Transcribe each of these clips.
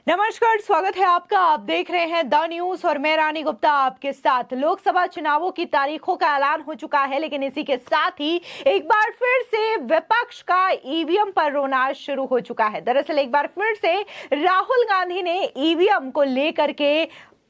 नमस्कार, स्वागत है आपका। आप देख रहे हैं द न्यूज और मैं रानी गुप्ता आपके साथ। लोकसभा चुनावों की तारीखों का ऐलान हो चुका है, लेकिन इसी के साथ ही एक बार फिर से विपक्ष का ईवीएम पर रोना शुरू हो चुका है। दरअसल एक बार फिर से राहुल गांधी ने ईवीएम को लेकर के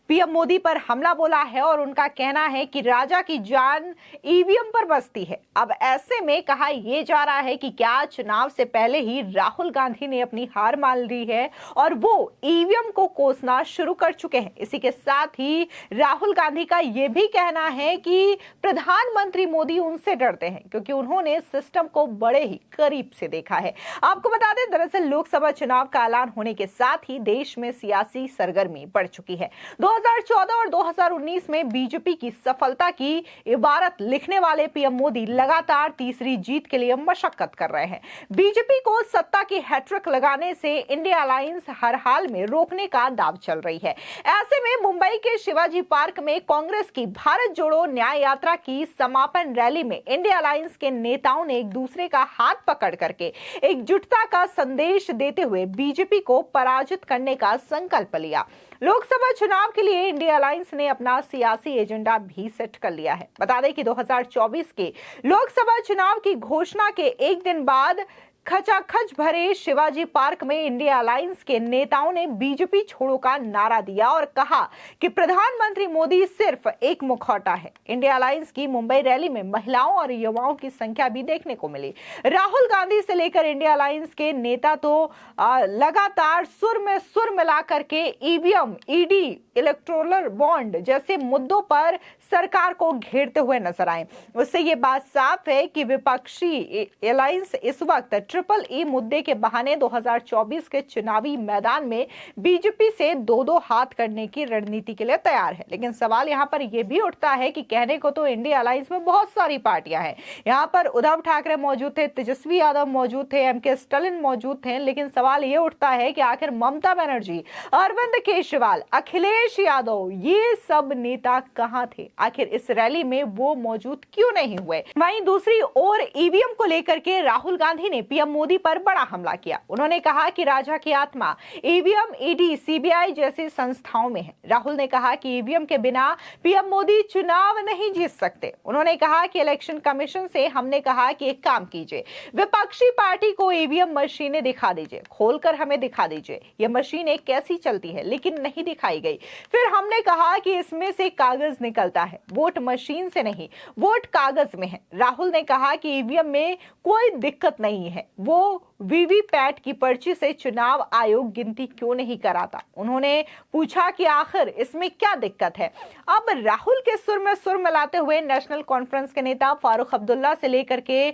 पीएम मोदी पर हमला बोला है और उनका कहना है कि राजा की जान ईवीएम पर बसती है। अब ऐसे में कहा यह जा रहा है कि क्या चुनाव से पहले ही राहुल गांधी ने अपनी हार मान ली है और वो ईवीएम को कोसना शुरू कर चुके हैं। इसी के साथ ही राहुल गांधी का यह भी कहना है कि प्रधानमंत्री मोदी उनसे डरते हैं क्योंकि उन्होंने सिस्टम को बड़े ही करीब से देखा है। आपको बता दें, दरअसल लोकसभा चुनाव का ऐलान होने के साथ ही देश में सियासी सरगर्मी बढ़ चुकी है। 2014 और 2019 में बीजेपी की सफलता की इबारत लिखने वाले पीएम मोदी लगातार तीसरी जीत के लिए मशक्कत कर रहे हैं। बीजेपी को सत्ता की हैट्रिक लगाने से इंडिया अलायंस हर हाल में रोकने का दाव चल रही है। ऐसे में मुंबई के शिवाजी पार्क में कांग्रेस की भारत जोड़ो न्याय यात्रा की समापन रैली में इंडिया अलायंस के नेताओं ने एक दूसरे का हाथ पकड़ करके एकजुटता का संदेश देते हुए बीजेपी को पराजित करने का संकल्प लिया। लोकसभा चुनाव के लिए इंडिया अलायंस ने अपना सियासी एजेंडा भी सेट कर लिया है। बता दें कि 2024 के लोकसभा चुनाव की घोषणा के एक दिन बाद खचाखच भरे शिवाजी पार्क में इंडिया अलायंस के नेताओं ने बीजेपी छोड़ो का नारा दिया और कहा कि प्रधानमंत्री मोदी सिर्फ एक मुखौटा है। इंडिया अलायंस की मुंबई रैली में महिलाओं और युवाओं की संख्या भी देखने को मिली। राहुल गांधी से लेकर इंडिया अलायंस के नेता तो लगातार सुर में सुर मिला करके ईवीएम, ईडी, इलेक्टोरल बॉन्ड जैसे मुद्दों पर सरकार को घेरते हुए नजर आए। उससे ये बात साफ है कि विपक्षी अलायंस इस वक्त ट्रिपल ई मुद्दे के बहाने 2024 के चुनावी मैदान में बीजेपी से दो दो हाथ करने की रणनीति के लिए तैयार है। लेकिन सवाल यहां पर यह भी उठता है कि कहने को तो इंडिया अलायंस में बहुत सारी पार्टियां हैं। यहां पर उद्धव ठाकरे मौजूद थे, तेजस्वी यादव मौजूद थे, एमके स्टालिन मौजूद थे, लेकिन सवाल यह उठता है कि आखिर ममता बनर्जी, अरविंद केजरीवाल, अखिलेश यादव, ये सब नेता कहां थे? आखिर इस रैली में वो मौजूद क्यों नहीं हुए? वहीं दूसरी ओर ईवीएम को लेकर के राहुल गांधी ने पीएम मोदी पर बड़ा हमला किया। उन्होंने कहा कि राजा की आत्मा ईवीएम, ईडी, सीबीआई जैसी संस्थाओं में है। राहुल ने कहा कि ईवीएम के बिना पीएम मोदी चुनाव नहीं जीत सकते। उन्होंने कहा कि इलेक्शन कमीशन से हमने कहा कि एक काम कीजिए, विपक्षी पार्टी को ईवीएम मशीनें दिखा दीजिए, खोलकर हमें दिखा दीजिए ये मशीनें कैसी चलती है, लेकिन नहीं दिखाई गई। फिर हमने कहा कि इसमें से कागज निकलता है, वोट मशीन से नहीं, वोट कागज में है। राहुल ने कहा कि ईवीएम में कोई दिक्कत नहीं है, वो वीवीपैट की पर्ची से चुनाव आयोग गिनती क्यों नहीं कराता। उन्होंने पूछा कि आखिर इसमें क्या दिक्कत है। अब राहुल के सुर में सुर मिलाते हुए नेशनल कॉन्फ्रेंस के नेता फारूक अब्दुल्ला से लेकर के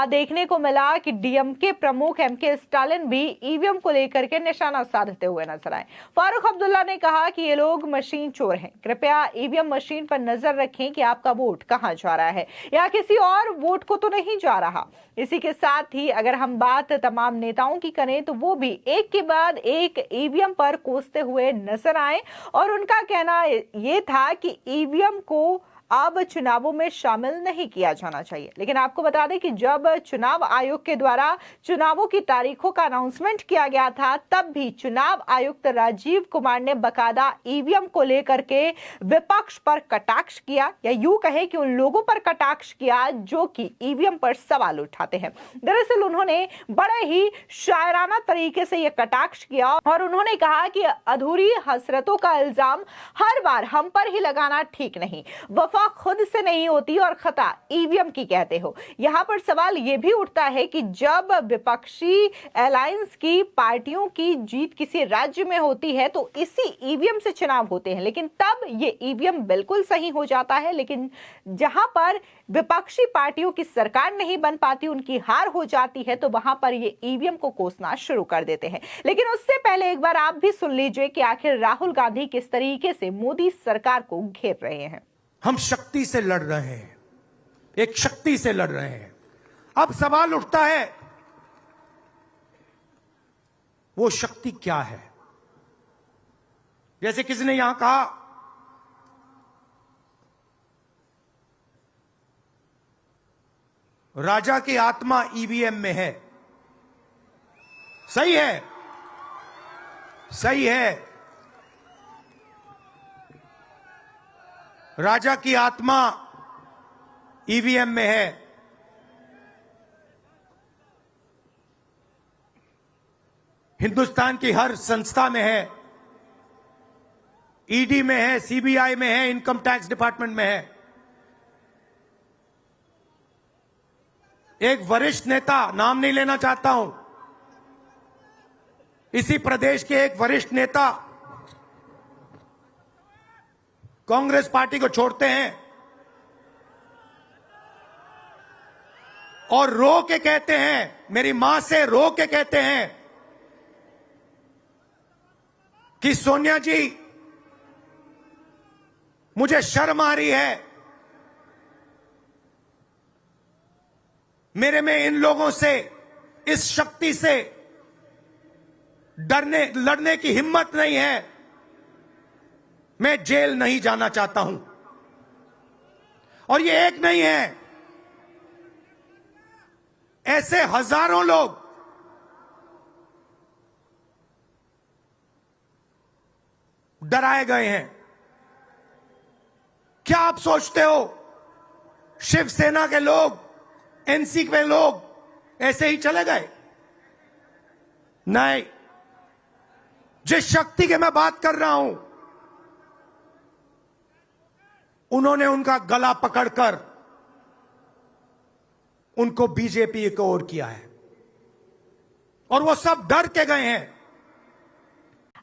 देखने को मिला कि डीएमके प्रमुख एमके स्टालिन भी ईवीएम को लेकर के निशाना साधते हुए नजर आए। फारूक अब्दुल्ला ने कहा कि ये लोग मशीन चोर हैं, कृपया ईवीएम मशीन पर नजर रखें कि आपका वोट कहां जा रहा है या किसी और वोट को तो नहीं जा रहा। इसी के साथ ही अगर हम बात तमाम नेताओं की करें तो वो भी एक के बाद एक ईवीएम पर कोसते हुए नजर आए और उनका कहना ये था कि ईवीएम को अब चुनावों में शामिल नहीं किया जाना चाहिए। लेकिन आपको बता दें कि जब चुनाव आयोग के द्वारा चुनावों की तारीखों का अनाउंसमेंट किया गया था, तब भी चुनाव आयुक्त राजीव कुमार ने बकायदा ईवीएम को लेकर के विपक्ष पर कटाक्ष किया, या यूं कहे कि उन लोगों पर कटाक्ष किया जो कि ईवीएम पर सवाल उठाते हैं। दरअसल उन्होंने बड़े ही शायराना तरीके से यह कटाक्ष किया और उन्होंने कहा कि अधूरी हसरतों का इल्जाम हर बार हम पर ही लगाना ठीक नहीं, वफा खुद से नहीं होती और खता ईवीएम की कहते हो। यहां पर सवाल यह भी उठता है कि जब विपक्षी अलायंस की पार्टियों की जीत किसी राज्य में होती है तो इसी ईवीएम से चुनाव होते हैं, लेकिन तब ये ईवीएम बिल्कुल सही हो जाता है। लेकिन जहां पर विपक्षी पार्टियों की सरकार नहीं बन पाती, उनकी हार हो जाती है, तो वहां पर ये ईवीएम को कोसना शुरू कर देते हैं। लेकिन उससे पहले एक बार आप भी सुन लीजिए कि आखिर राहुल गांधी किस तरीके से मोदी सरकार को घेर रहे हैं। हम शक्ति से लड़ रहे हैं, एक शक्ति से लड़ रहे हैं। अब सवाल उठता है वो शक्ति क्या है? जैसे किसी ने यहां कहा राजा की आत्मा ईवीएम में है। सही है, सही है, राजा की आत्मा ईवीएम में है। हिंदुस्तान की हर संस्था में है, ईडी में है, सीबीआई में है, इनकम टैक्स डिपार्टमेंट में है। एक वरिष्ठ नेता, नाम नहीं लेना चाहता हूं, इसी प्रदेश के एक वरिष्ठ नेता कांग्रेस पार्टी को छोड़ते हैं और रो के कहते हैं, मेरी मां से रो के कहते हैं कि सोनिया जी, मुझे शर्म आ रही है, मेरे में इन लोगों से, इस शक्ति से लड़ने की हिम्मत नहीं है, मैं जेल नहीं जाना चाहता हूं। और ये एक नहीं है, ऐसे हजारों लोग डराए गए हैं। क्या आप सोचते हो शिवसेना के लोग, एनसी के लोग ऐसे ही चले गए? नहीं, जिस शक्ति की मैं बात कर रहा हूं, उन्होंने उनका गला पकड़कर उनको बीजेपी की ओर किया है और वो सब डर के गए हैं।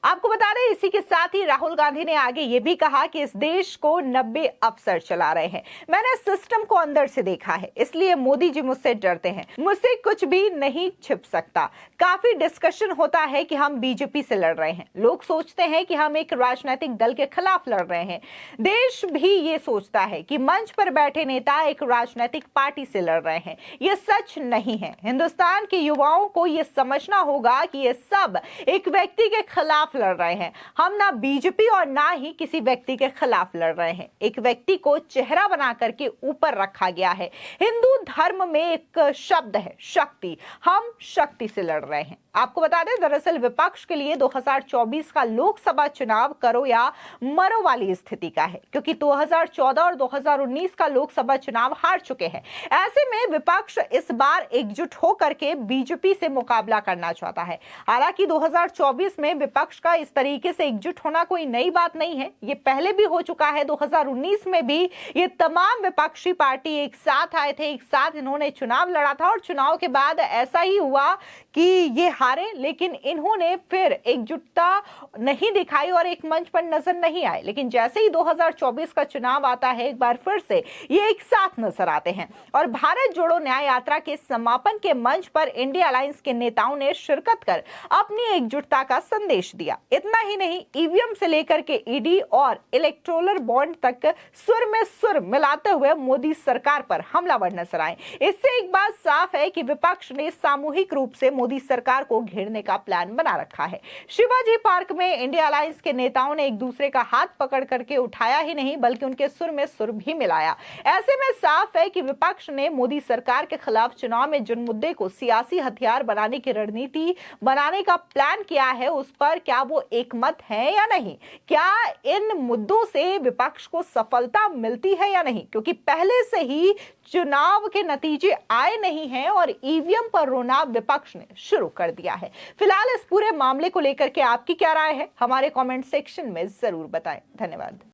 आपको बता दें, इसी के साथ ही राहुल गांधी ने आगे ये भी कहा कि इस देश को 90 अफसर चला रहे हैं। मैंने सिस्टम को अंदर से देखा है, इसलिए मोदी जी मुझसे डरते हैं, मुझसे कुछ भी नहीं छिप सकता। काफी डिस्कशन होता है कि हम बीजेपी से लड़ रहे हैं, लोग सोचते हैं कि हम एक राजनीतिक दल के खिलाफ लड़ रहे हैं। देश भी ये सोचता है कि मंच पर बैठे नेता एक राजनीतिक पार्टी से लड़ रहे हैं। ये सच नहीं है। हिंदुस्तान के युवाओं को ये समझना होगा कि ये सब एक व्यक्ति के खिलाफ लड़ रहे हैं। हम ना बीजेपी और ना ही किसी व्यक्ति के खिलाफ लड़ रहे हैं। एक व्यक्ति को चेहरा बना करके ऊपर रखा गया है। हिंदू धर्म में एक शब्द है शक्ति, हम शक्ति से लड़ रहे हैं। आपको बता दें, दरअसल विपक्ष के लिए 2024 का लोकसभा चुनाव करो या मरो वाली स्थिति का है, क्योंकि 2014 और 2019 का लोकसभा चुनाव हार चुके हैं। ऐसे में विपक्ष इस बार एकजुट होकर के बीजेपी से मुकाबला करना चाहता है। हालांकि 2024 में विपक्ष का इस तरीके से एकजुट होना कोई नई बात नहीं है, ये पहले भी हो चुका है। 2019 में भी ये तमाम विपक्षी पार्टी एक साथ आए थे, एक साथ इन्होंने चुनाव लड़ा था और चुनाव के बाद ऐसा ही हुआ कि ये हारे, लेकिन इन्होंने फिर एकजुटता नहीं दिखाई और एक मंच पर नजर नहीं आए। लेकिन जैसे ही 2024 का चुनाव आता है, एक बार फिर से ये एक साथ नजर आते हैं और भारत जोड़ो न्याय यात्रा के समापन के मंच पर इंडिया अलायंस के नेताओं ने शिरकत कर अपनी एकजुटता का संदेश दिया। इतना ही नहीं, ईवीएम से लेकर के ईडी और इलेक्टोरल बॉन्ड तक सुर में सुर मिलाते हुए मोदी सरकार पर हमलावर नजर आए। इससे एक बात साफ है कि विपक्ष ने सामूहिक रूप से मोदी सरकार को घेरने का प्लान बना रखा है। शिवाजी पार्क में इंडिया अलायंस के नेताओं ने एक दूसरे का हाथ पकड़ करके उठाया ही नहीं, बल्कि उनके सुर में सुर भी मिलाया। ऐसे में साफ है कि विपक्ष ने मोदी सरकार के खिलाफ चुनाव में जिन मुद्दे को सियासी हथियार बनाने की रणनीति बनाने का प्लान किया है, उस पर क्या वो एकमत है या नहीं? क्या इन मुद्दों से विपक्ष को सफलता मिलती है या नहीं? क्योंकि पहले से ही चुनाव के नतीजे आए नहीं हैं और ईवीएम पर रोना विपक्ष ने शुरू कर दिया है। फिलहाल इस पूरे मामले को लेकर के आपकी क्या राय है, हमारे कमेंट सेक्शन में जरूर बताएं। धन्यवाद।